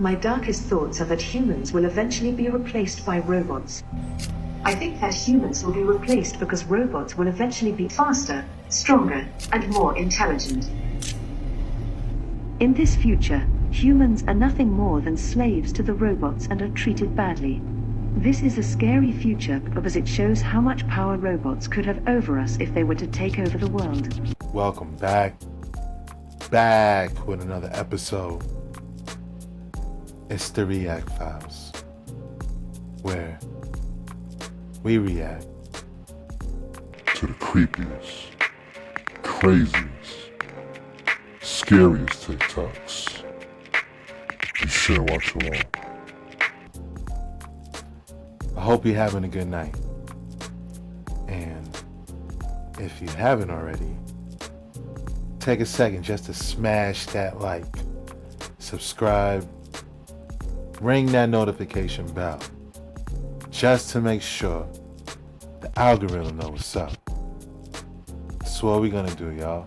My darkest thoughts are that humans will eventually be replaced by robots. I think that humans will be replaced because robots will eventually be faster, stronger, and more intelligent. In this future, humans are nothing more than slaves to the robots and are treated badly. This is a scary future because it shows how much power robots could have over us if they were to take over the world. Welcome back with another episode. It's the React Files, where we react to the creepiest, craziest, scariest TikToks. Be sure to watch them all. I hope you're having a good night. And if you haven't already, take a second just to smash that like, subscribe, ring that notification bell, just to make sure the algorithm knows what's up. That's what we're gonna do, y'all.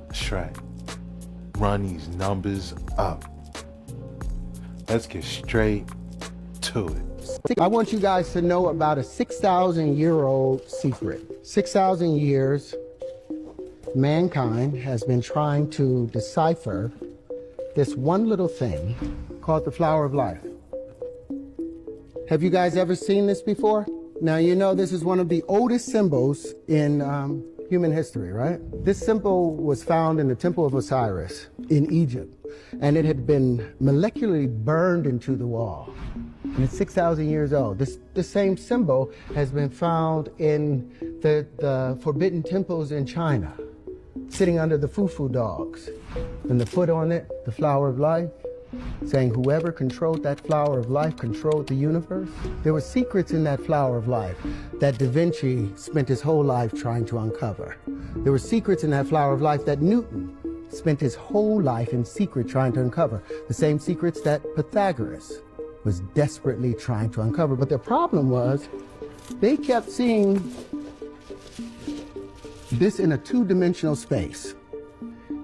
That's right. Run these numbers up. Let's get straight to it. I want you guys to know about a 6,000-year-old secret. 6,000 years, mankind has been trying to decipher this one little thing called the flower of life. Have you guys ever seen this before? Now, you know this is one of the oldest symbols in human history, right? This symbol was found in the Temple of Osiris in Egypt, and it had been molecularly burned into the wall. And it's 6,000 years old. This same symbol has been found in the forbidden temples in China, sitting under the fufu dogs. And the foot on it, the flower of life, saying whoever controlled that flower of life controlled the universe. There were secrets in that flower of life that Da Vinci spent his whole life trying to uncover. There were secrets in that flower of life that Newton spent his whole life in secret trying to uncover. The same secrets that Pythagoras was desperately trying to uncover. But their problem was they kept seeing this in a two-dimensional space.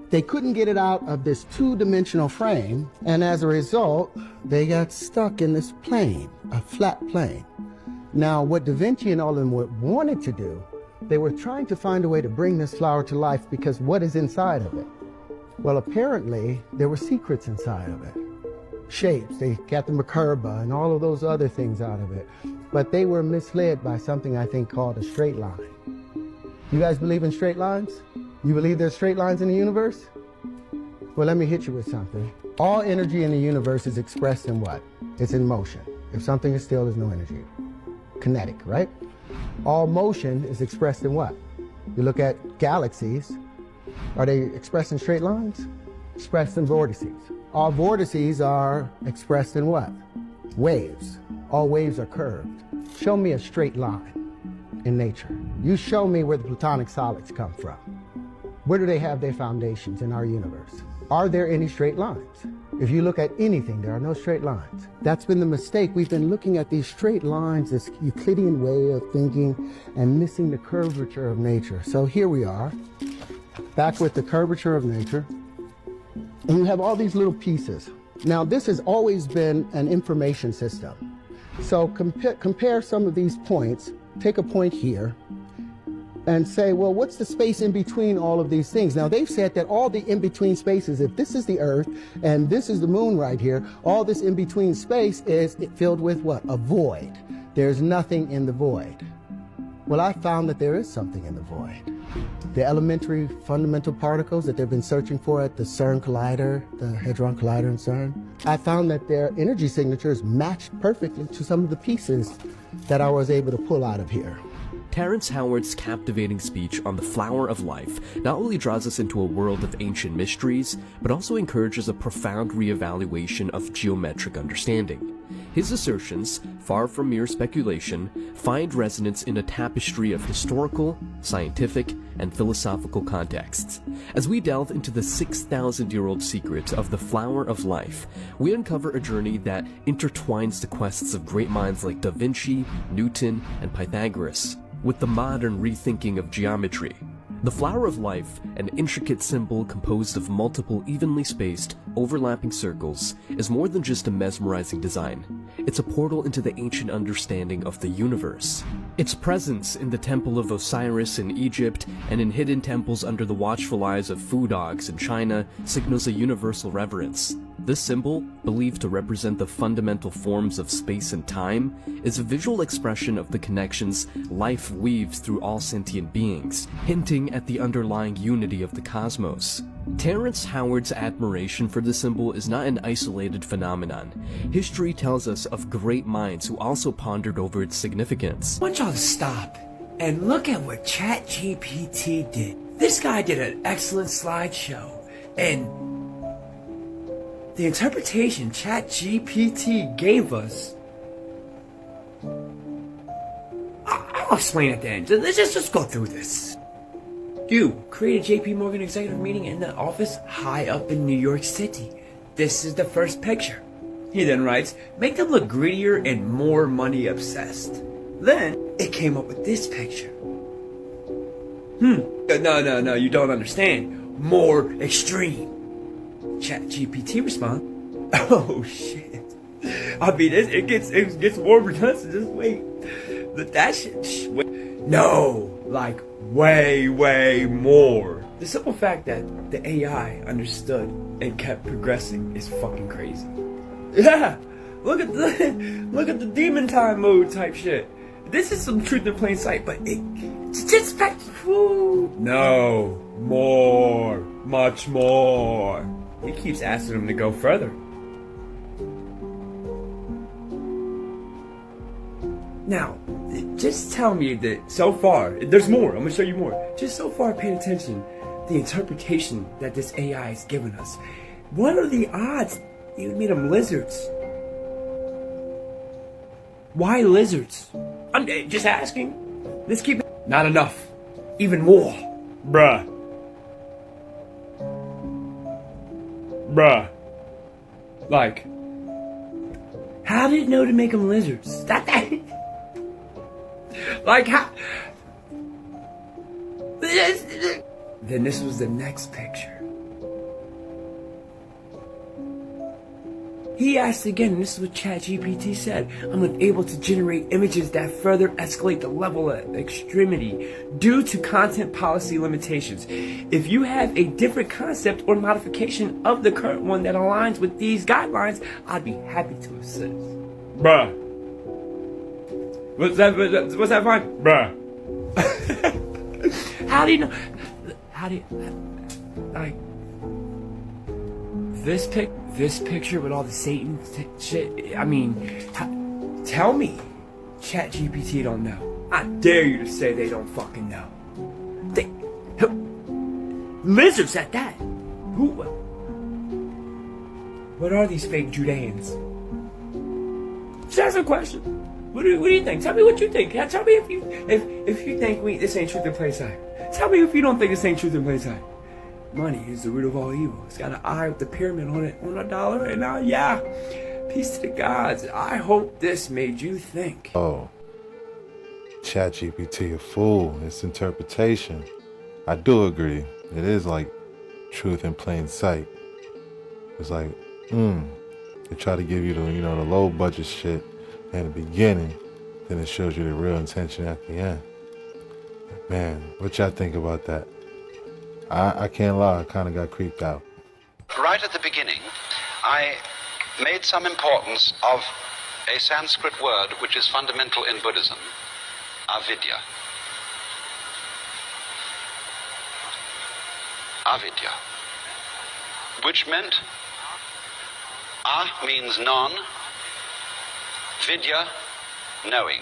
They couldn't get it out of this two-dimensional frame, and as a result, they got stuck in this plane, a flat plane. Now, what Da Vinci and all of them wanted to do, they were trying to find a way to bring this flower to life, because what is inside of it? Well, apparently, there were secrets inside of it. Shapes, they got the Merkaba and all of those other things out of it. But they were misled by something I think called a straight line. You guys believe in straight lines? You believe there's straight lines in the universe? Well, let me hit you with something. All energy in the universe is expressed in what? It's in motion. If something is still, there's no energy. Kinetic, right? All motion is expressed in what? You look at galaxies. Are they expressed in straight lines? Expressed in vortices. All vortices are expressed in what? Waves. All waves are curved. Show me a straight line in nature. You show me where the platonic solids come from. Where do they have their foundations in our universe? Are there any straight lines? If you look at anything, there are no straight lines. That's been the mistake. We've been looking at these straight lines, this Euclidean way of thinking, and missing the curvature of nature. So here we are, back with the curvature of nature. And you have all these little pieces. Now, this has always been an information system. So compare some of these points. Take a point here and say, well, what's the space in between all of these things? Now, they've said that all the in-between spaces, if this is the Earth and this is the moon right here, all this in-between space is filled with what? A void. There's nothing in the void. Well, I found that there is something in the void. The elementary fundamental particles that they've been searching for at the CERN Collider, the Hadron Collider in CERN, I found that their energy signatures matched perfectly to some of the pieces that I was able to pull out of here. Terrence Howard's captivating speech on the flower of life not only draws us into a world of ancient mysteries, but also encourages a profound reevaluation of geometric understanding. His assertions, far from mere speculation, find resonance in a tapestry of historical, scientific, and philosophical contexts. As we delve into the 6,000-year-old secret of the flower of life, we uncover a journey that intertwines the quests of great minds like Da Vinci, Newton, and Pythagoras with the modern rethinking of geometry. The flower of life, an intricate symbol composed of multiple evenly spaced, overlapping circles, is more than just a mesmerizing design. It's a portal into the ancient understanding of the universe. Its presence in the Temple of Osiris in Egypt and in hidden temples under the watchful eyes of Fu dogs in China signals a universal reverence. This symbol, believed to represent the fundamental forms of space and time, is a visual expression of the connections life weaves through all sentient beings, hinting at the underlying unity of the cosmos. Terrence Howard's admiration for the symbol is not an isolated phenomenon. History tells us of great minds who also pondered over its significance. I want y'all to stop and look at what ChatGPT did. This guy did an excellent slideshow, and the interpretation ChatGPT gave us, I'll explain at the end. Let's just go through this. You create a JP Morgan executive meeting in the office high up in New York City. This is the first picture. He then writes, make them look greedier and more money obsessed. Then it came up with this picture. No, you don't understand. More extreme. ChatGPT responds, oh shit. I mean, it gets more intense. Just wait. But that shit. No, like way more. The simple fact that the AI understood and kept progressing is fucking crazy. Yeah, look at the demon time mode type shit. This is some truth in plain sight, but it's just no more, much more. He keeps asking him to go further. Now, just tell me that so far, there's more, I'm gonna show you more. Just so far, paying attention, the interpretation that this AI has given us. What are the odds you meet them lizards? Why lizards? I'm just asking. Let's keep it. Not enough. Even more. Bruh. Like, how did it know to make them lizards? Like, how? Then this was the next picture. He asked again, and this is what ChatGPT said, I'm able to generate images that further escalate the level of extremity due to content policy limitations. If you have a different concept or modification of the current one that aligns with these guidelines, I'd be happy to assist. Bruh. What's that fine? Bruh. How do you know? Like, this picture with all the Satan shit, I mean, tell me ChatGPT don't know. I dare you to say they don't fucking know. Lizards at that. What are these fake Judeans? Just ask a question. What do you think? Tell me what you think. Tell me if you think this ain't truth in plain sight. Tell me if you don't think this ain't truth in plain sight. Money is the root of all evil. It's got an eye with the pyramid on it, on $1 right now. Yeah. Peace to the gods. I hope this made you think. Oh. ChatGPT a fool. Its interpretation. I do agree. It is like truth in plain sight. It's like, they try to give you the, the low budget shit in the beginning, then it shows you the real intention at the end. Man, what y'all think about that? I can't lie, I kind of got creeped out. Right at the beginning, I made some importance of a Sanskrit word which is fundamental in Buddhism, avidya. Avidya, which meant means non, vidya, knowing.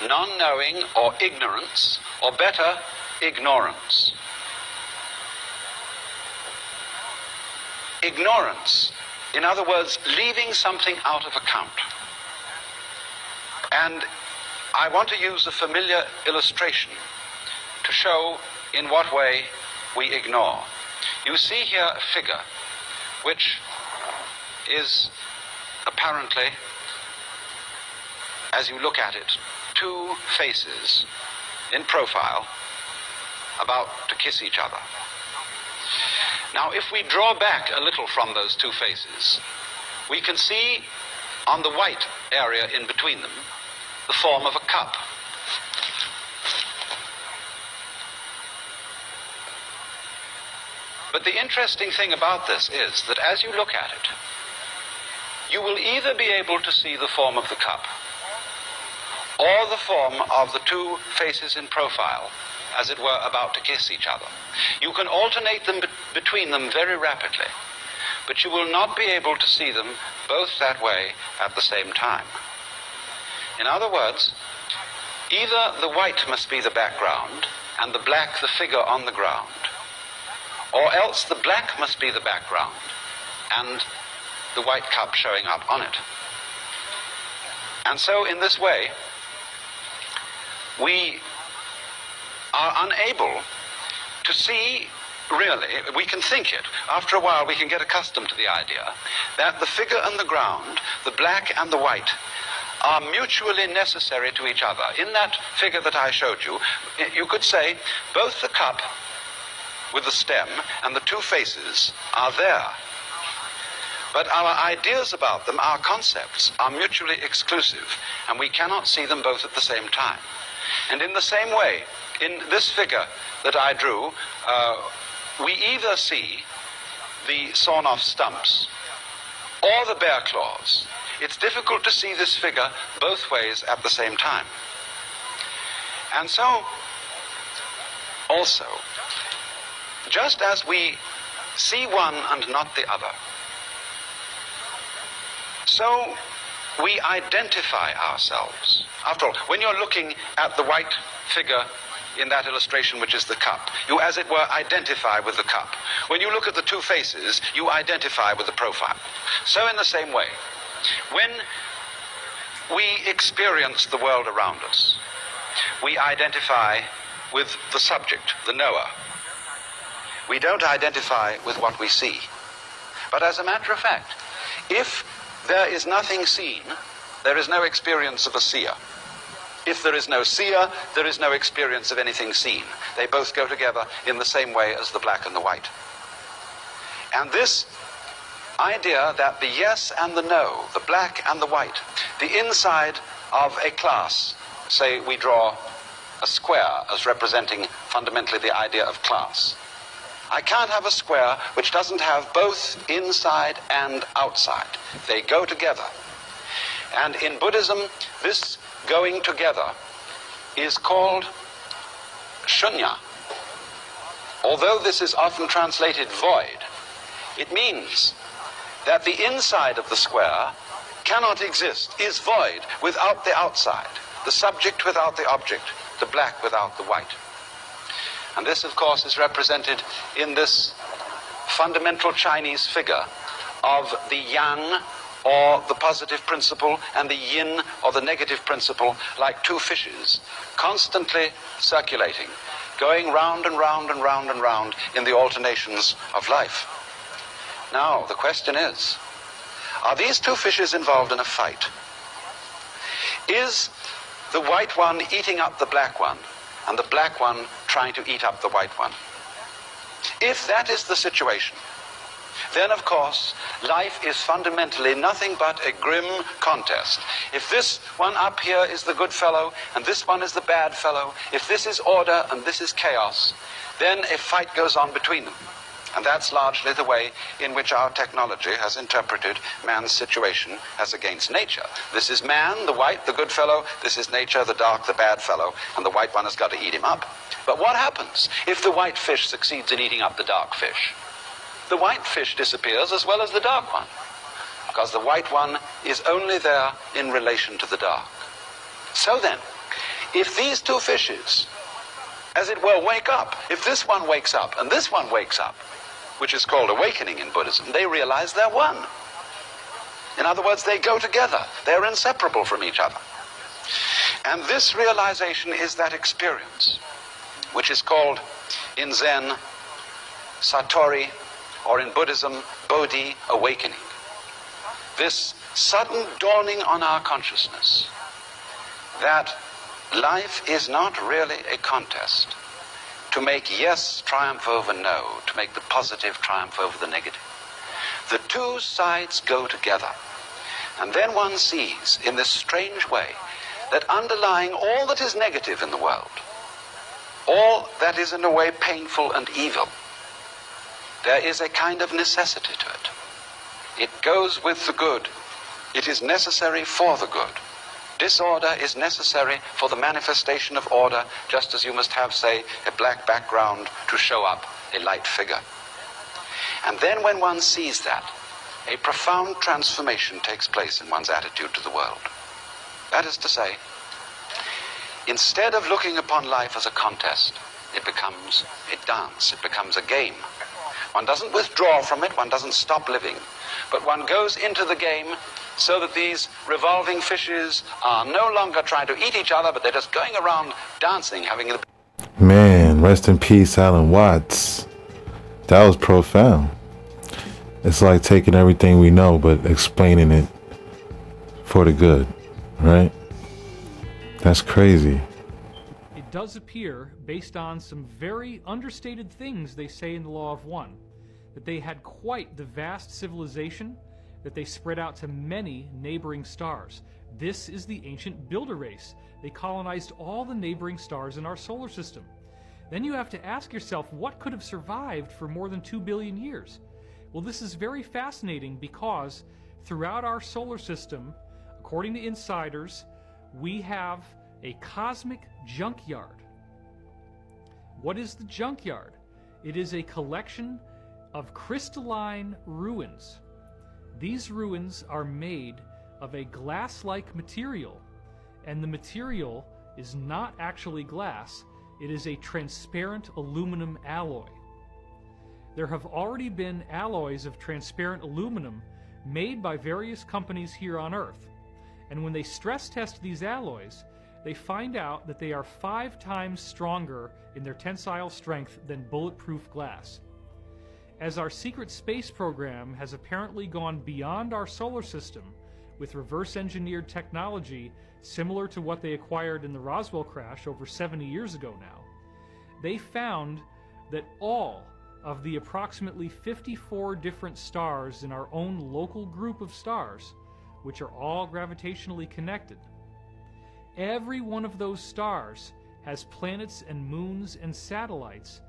Non-knowing or ignorance, or better, ignorance. Ignorance, in other words, leaving something out of account. And I want to use a familiar illustration to show in what way we ignore. You see here a figure which is apparently, as you look at it, two faces in profile about to kiss each other. Now, if we draw back a little from those two faces, we can see on the white area in between them the form of a cup. But the interesting thing about this is that as you look at it, you will either be able to see the form of the cup or the form of the two faces in profile, as it were, about to kiss each other. You can alternate them between them very rapidly, but you will not be able to see them both that way at the same time. In other words, either the white must be the background and the black the figure on the ground, or else the black must be the background and the white cup showing up on it. And so in this way, we are unable to see, really, we can think it. After a while we can get accustomed to the idea that the figure and the ground, the black and the white, are mutually necessary to each other. In that figure that I showed you, you could say both the cup with the stem and the two faces are there. But our ideas about them, our concepts, are mutually exclusive, and we cannot see them both at the same time. And in the same way, in this figure that I drew, we either see the sawn-off stumps or the bear claws. It's difficult to see this figure both ways at the same time. And so, also, just as we see one and not the other, so we identify ourselves. After all, when you're looking at the white figure in that illustration, which is the cup, you, as it were, identify with the cup. When you look at the two faces, you identify with the profile. So in the same way, when we experience the world around us, we identify with the subject, the knower. We don't identify with what we see. But as a matter of fact, if there is nothing seen, there is no experience of a seer. If there is no seer, there is no experience of anything seen. They both go together in the same way as the black and the white. And this idea that the yes and the no, the black and the white, the inside of a class, say we draw a square as representing fundamentally the idea of class. I can't have a square which doesn't have both inside and outside. They go together. And in Buddhism, this going together is called shunya. Although this is often translated void, it means that the inside of the square cannot exist, is void without the outside, the subject without the object, the black without the white. And this, of course, is represented in this fundamental Chinese figure of the yang, or the positive principle, and the yin, or the negative principle, like two fishes, constantly circulating, going round and round and round and round in the alternations of life. Now, the question is, are these two fishes involved in a fight? Is the white one eating up the black one, and the black one trying to eat up the white one? If that is the situation, then of course life is fundamentally nothing but a grim contest. If this one up here is the good fellow and this one is the bad fellow, if this is order and this is chaos, then a fight goes on between them. And that's largely the way in which our technology has interpreted man's situation as against nature. This is man, the white, the good fellow. This is nature, the dark, the bad fellow. And the white one has got to eat him up. But what happens if the white fish succeeds in eating up the dark fish? The white fish disappears as well as the dark one, because the white one is only there in relation to the dark. So then, if these two fishes, as it were, wake up, if this one wakes up and this one wakes up, which is called awakening in Buddhism, they realize they're one. In other words, they go together. They're inseparable from each other. And this realization is that experience, which is called in Zen Satori, or in Buddhism, Bodhi, awakening. This sudden dawning on our consciousness that life is not really a contest to make yes triumph over no, to make the positive triumph over the negative. The two sides go together. And then one sees, in this strange way, that underlying all that is negative in the world, all that is in a way painful and evil, there is a kind of necessity to it. It goes with the good. It is necessary for the good. Disorder is necessary for the manifestation of order, just as you must have, say, a black background to show up a light figure. And then when one sees that, a profound transformation takes place in one's attitude to the world. That is to say, instead of looking upon life as a contest, it becomes a dance, it becomes a game. One doesn't withdraw from it, one doesn't stop living, but one goes into the game so that these revolving fishes are no longer trying to eat each other, but they're just going around dancing, having a... Man, rest in peace, Alan Watts. That was profound. It's like taking everything we know, but explaining it for the good, right? That's crazy. It does appear, based on some very understated things they say in the Law of One, that they had quite the vast civilization, that they spread out to many neighboring stars. This is the ancient builder race. They colonized all the neighboring stars in our solar system. Then you have to ask yourself, what could have survived for more than 2 billion years? Well, this is very fascinating because throughout our solar system, according to insiders, we have a cosmic junkyard. What is the junkyard? It is a collection of crystalline ruins. These ruins are made of a glass-like material, and the material is not actually glass. It is a transparent aluminum alloy. There have already been alloys of transparent aluminum made by various companies here on Earth, and when they stress test these alloys, they find out that they are 5 times stronger in their tensile strength than bulletproof glass. As our secret space program has apparently gone beyond our solar system with reverse-engineered technology similar to what they acquired in the Roswell crash over 70 years ago now, they found that all of the approximately 54 different stars in our own local group of stars, which are all gravitationally connected, every one of those stars has planets and moons and satellites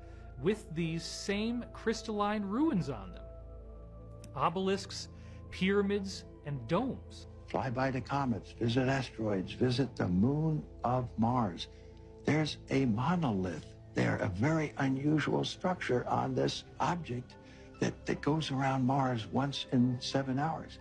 with these same crystalline ruins on them. Obelisks, pyramids, and domes. Fly by the comets, visit asteroids, visit the moon of Mars. There's a monolith there, a very unusual structure on this object that goes around Mars once in 7 hours.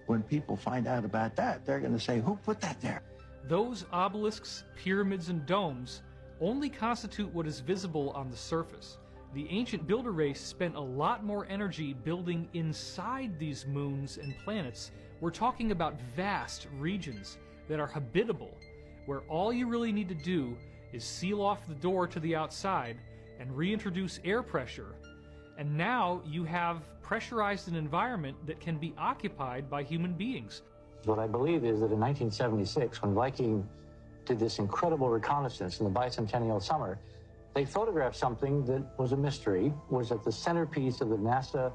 When people find out about that, they're going to say, who put that there? Those obelisks, pyramids, and domes only constitute what is visible on the surface. The ancient builder race spent a lot more energy building inside these moons and planets. We're talking about vast regions that are habitable, where all you really need to do is seal off the door to the outside and reintroduce air pressure, and now you have pressurized an environment that can be occupied by human beings. What I believe is that in 1976, when Viking did this incredible reconnaissance in the bicentennial summer, they photographed something that was a mystery, was at the centerpiece of the NASA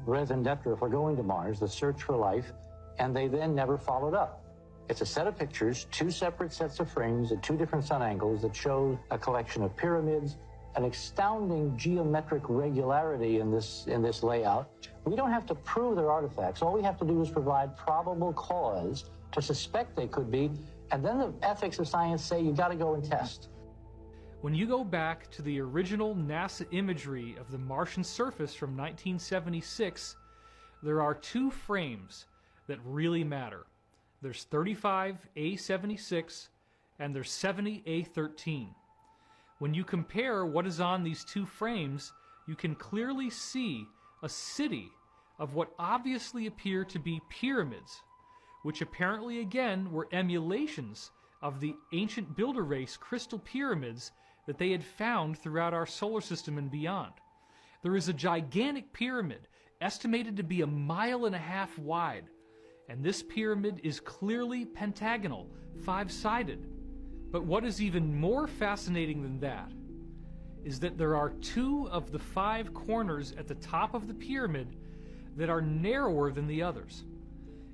raison d'etre for going to Mars, the search for life, and they then never followed up. It's a set of pictures, 2 separate sets of frames at 2 different sun angles that show a collection of pyramids, an astounding geometric regularity in this layout. We don't have to prove they're artifacts. All we have to do is provide probable cause to suspect they could be, and then the ethics of science say you got to go and test. When you go back to the original NASA imagery of the Martian surface from 1976, there are 2 frames that really matter. There's 35A76 and there's 70A13. When you compare what is on these 2 frames, you can clearly see a city of what obviously appear to be pyramids, which apparently again were emulations of the ancient builder race crystal pyramids that they had found throughout our solar system and beyond. There is a gigantic pyramid estimated to be 1.5 miles wide, and this pyramid is clearly pentagonal, 5-sided. But what is even more fascinating than that is that there are 2 of the 5 corners at the top of the pyramid that are narrower than the others.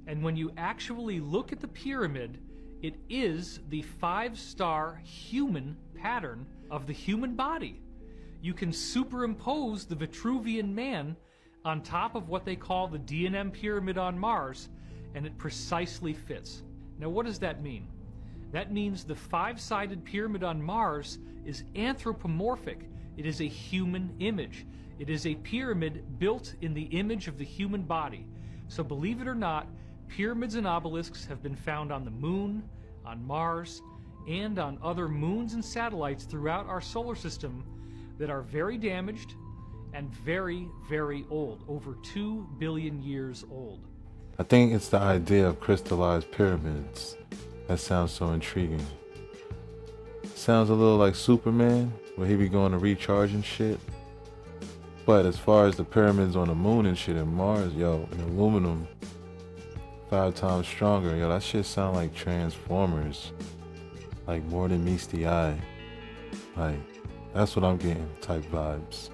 And when you actually look at the pyramid, it is the 5-star human pattern of the human body. You can superimpose the Vitruvian Man on top of what they call the D&M pyramid on Mars, and it precisely fits. Now, what does that mean? That means the 5-sided pyramid on Mars is anthropomorphic. It is a human image. It is a pyramid built in the image of the human body. So believe it or not, pyramids and obelisks have been found on the moon, on Mars, and on other moons and satellites throughout our solar system that are very damaged and very, very old, over 2 billion years old. I think it's the idea of crystallized pyramids that sounds so intriguing. Sounds a little like Superman, where he be going to recharge and shit. But as far as the pyramids on the moon and shit and Mars, yo, and aluminum 5 times stronger, yo, that shit sound like Transformers. Like more than meets the eye. Like, that's what I'm getting, type vibes.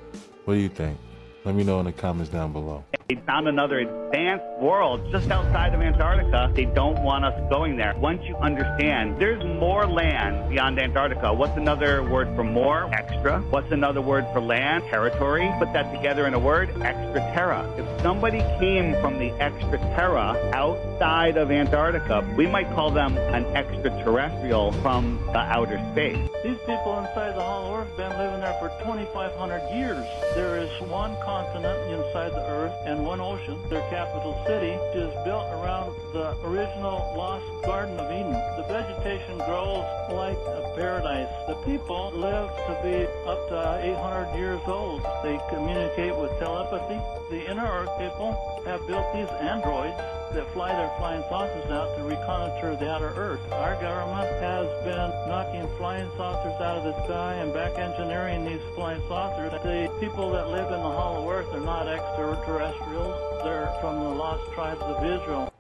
What do you think? Let me know in the comments down below. They found another advanced world just outside of Antarctica. They don't want us going there. Once you understand, there's more land beyond Antarctica. What's another word for more? Extra. What's another word for land? Territory. Put that together in a word, extra terra. If somebody came from the extra terra outside of Antarctica, we might call them an extraterrestrial from the outer space. These people inside the Hollow Earth have been living there for 2,500 years. There is one continent inside the Earth and one ocean. Their capital city is built around the original lost Garden of Eden. The vegetation grows like a paradise. The people live to be up to 800 years old. They communicate with telepathy. The inner Earth people have built these androids that fly their flying saucers out to reconnoiter the outer Earth. Our government has been knocking flying saucers out of the sky and back engineering these flying saucers. The people that live in the Hollow Earth are not extraterrestrials. They're from the lost tribes of Israel.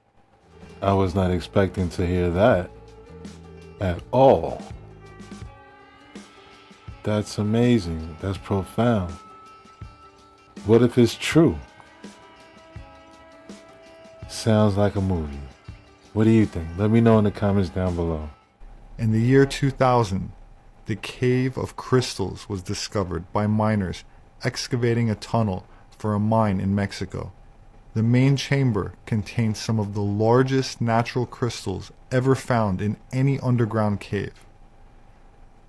I was not expecting to hear that at all. That's amazing. That's profound. What if it's true? Sounds like a movie. What do you think? Let me know in the comments down below. In the year 2000, the Cave of Crystals was discovered by miners excavating a tunnel for a mine in Mexico. The main chamber contains some of the largest natural crystals ever found in any underground cave.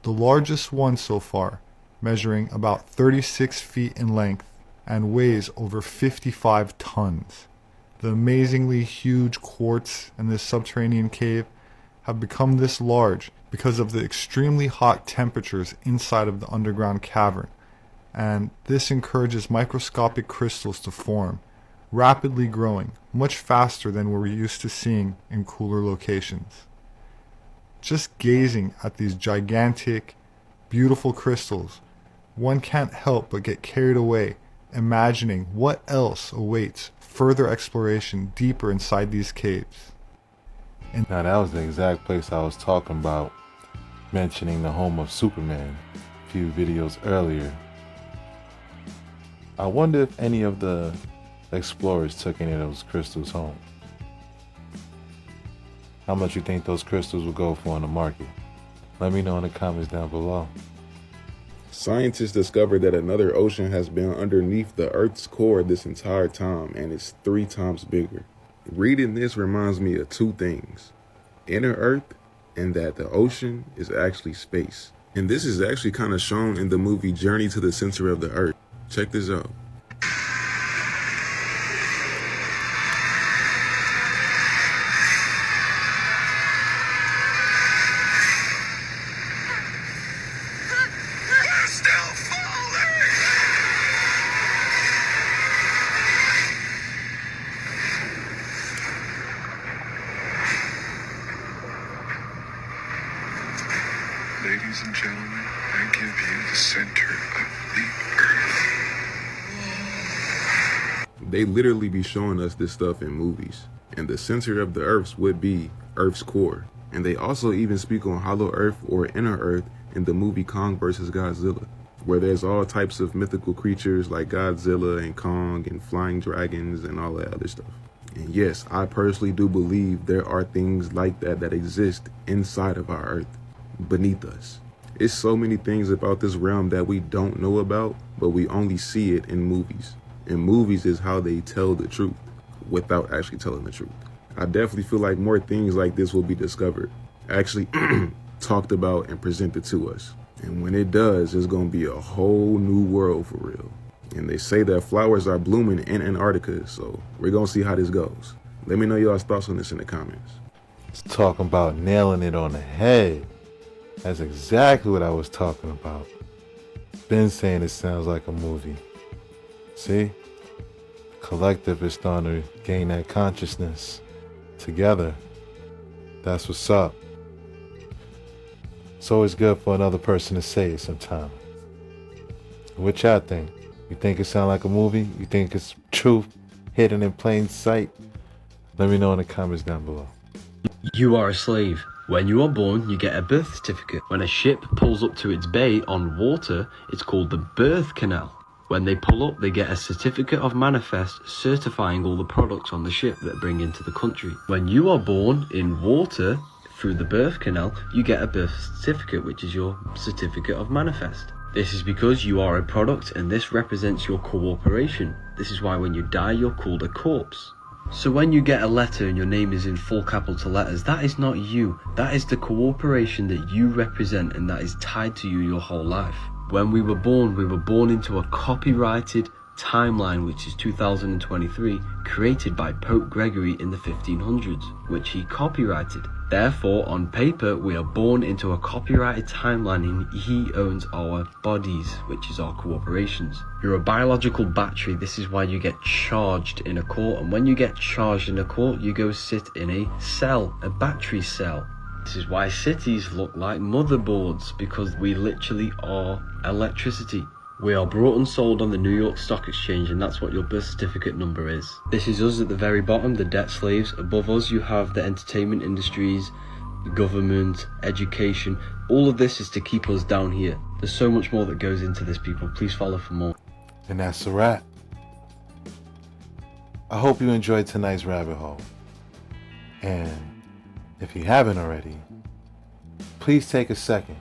The largest one so far, measuring about 36 feet in length and weighs over 55 tons. The amazingly huge quartz in this subterranean cave have become this large because of the extremely hot temperatures inside of the underground cavern, and this encourages microscopic crystals to form, rapidly growing much faster than we're used to seeing in cooler locations. Just gazing at these gigantic, beautiful crystals, one can't help but get carried away, imagining what else awaits further exploration deeper inside these caves. And now that was the exact place I was talking about, mentioning the home of Superman a few videos earlier. I wonder if any of the explorers took any of those crystals home. How much you think those crystals will go for on the market? Let me know in the comments down below. Scientists discovered that another ocean has been underneath the Earth's core this entire time, and it's 3 times bigger. Reading this reminds me of 2 things: inner Earth, and that the ocean is actually space. And this is actually kind of shown in the movie Journey to the Center of the Earth. Check this out. Ladies and gentlemen, I give you the center of the earth. They literally be showing us this stuff in movies, and the center of the Earth would be Earth's core. And they also even speak on Hollow Earth or Inner Earth in the movie Kong vs. Godzilla, where there's all types of mythical creatures like Godzilla and Kong and flying dragons and all that other stuff. And yes, I personally do believe there are things like that that exist inside of our Earth, beneath us. It's so many things about this realm that we don't know about, but we only see it in movies. And movies is how they tell the truth without actually telling the truth. I definitely feel like more things like this will be discovered, actually talked about and presented to us. And when it does, it's going to be a whole new world for real. And they say that flowers are blooming in Antarctica, so we're going to see how this goes. Let me know y'all's thoughts on this in the comments. It's talking about nailing it on the head. That's exactly what I was talking about. Been saying it sounds like a movie. See? Collective is starting to gain that consciousness. Together. That's what's up. It's always good for another person to say it sometime. What y'all think? You think it sound like a movie? You think it's truth hidden in plain sight? Let me know in the comments down below. You are a slave. When you are born, you get a birth certificate. When a ship pulls up to its bay on water, it's called the birth canal. When they pull up, they get a certificate of manifest certifying all the products on the ship that bring into the country. When you are born in water, through the birth canal, you get a birth certificate, which is your certificate of manifest. This is because you are a product and this represents your cooperation. This is why when you die, you're called a corpse. So when you get a letter and your name is in full capital letters, that is not you. That is the cooperation that you represent and that is tied to you your whole life. When we were born into a copyrighted timeline, which is 2023, created by Pope Gregory in the 1500s, which he copyrighted. Therefore, on paper, we are born into a copyrighted timeline and he owns our bodies, which is our cooperations. You're a biological battery. This is why you get charged in a court. And when you get charged in a court, you go sit in a cell, a battery cell. This is why cities look like motherboards, because we literally are electricity. We are bought and sold on the New York Stock Exchange, and that's what your birth certificate number is. This is us at the very bottom, the debt slaves. Above us you have the entertainment industries, government, education. All of this is to keep us down here. There's so much more that goes into this, people. Please follow for more. And that's a wrap. I hope you enjoyed tonight's rabbit hole. And if you haven't already, please take a second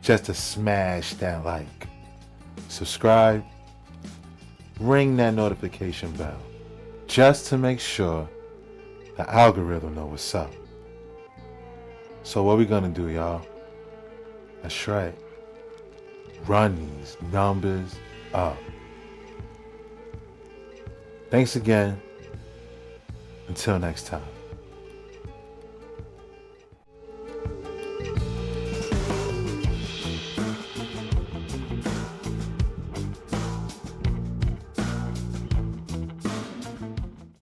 just to smash that like, subscribe, ring that notification bell, just to make sure the algorithm knows what's up. So what we gonna do, y'all? That's right. Run these numbers up. Thanks again. Until next time.